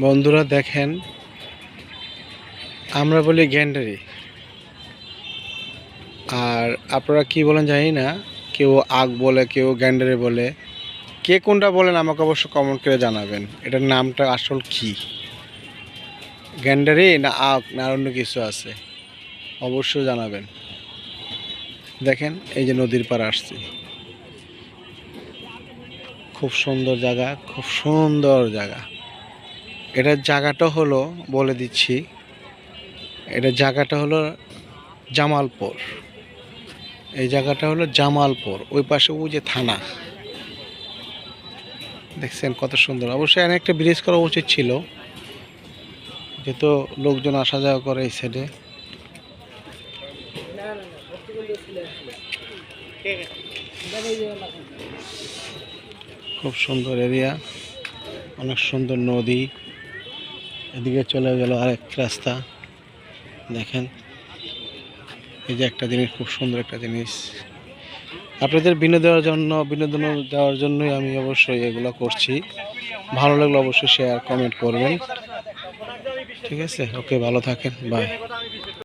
বন্ধুরা দেখেন, আমরা বলি গ্যান্ডারি, আর আপনারা কি বলেন জানি না। কেউ আগ বলে, কেউ গ্যান্ডারি বলে। কে কোনটা বলেন আমাকে অবশ্য কমেন্ট করে জানাবেন। এটার নামটা আসল কি, গ্যান্ডারি না আগ না অন্য কিছু আছে, অবশ্যই জানাবেন। দেখেন এই যে নদীর পাড়ে আসছি, খুব সুন্দর জায়গা, খুব সুন্দর জায়গা। এটার জায়গাটা হলো, বলে দিচ্ছি, এটার জায়গাটা হলো জামালপুর। এই জায়গাটা হলো জামালপুর, ওই পাশে ওই যে থানা দেখছেন কত সুন্দর। অবশ্যই এখানে একটা ব্রিজ করা উচিত ছিল, যেহেতু লোকজন আসা যাওয়া করে এই সাইডে। খুব সুন্দর এরিয়া, অনেক সুন্দর নদী। এদিকে চলে গেল আরেক রাস্তা। দেখেন এই যে একটা জিনিস, খুব সুন্দর একটা জিনিস। আপনাদের বিনোদন দেওয়ার জন্যই আমি অবশ্যই এগুলো করছি। ভালো লাগলে অবশ্যই শেয়ার কমেন্ট করবেন। ঠিক আছে, ওকে, ভালো থাকেন, বাই।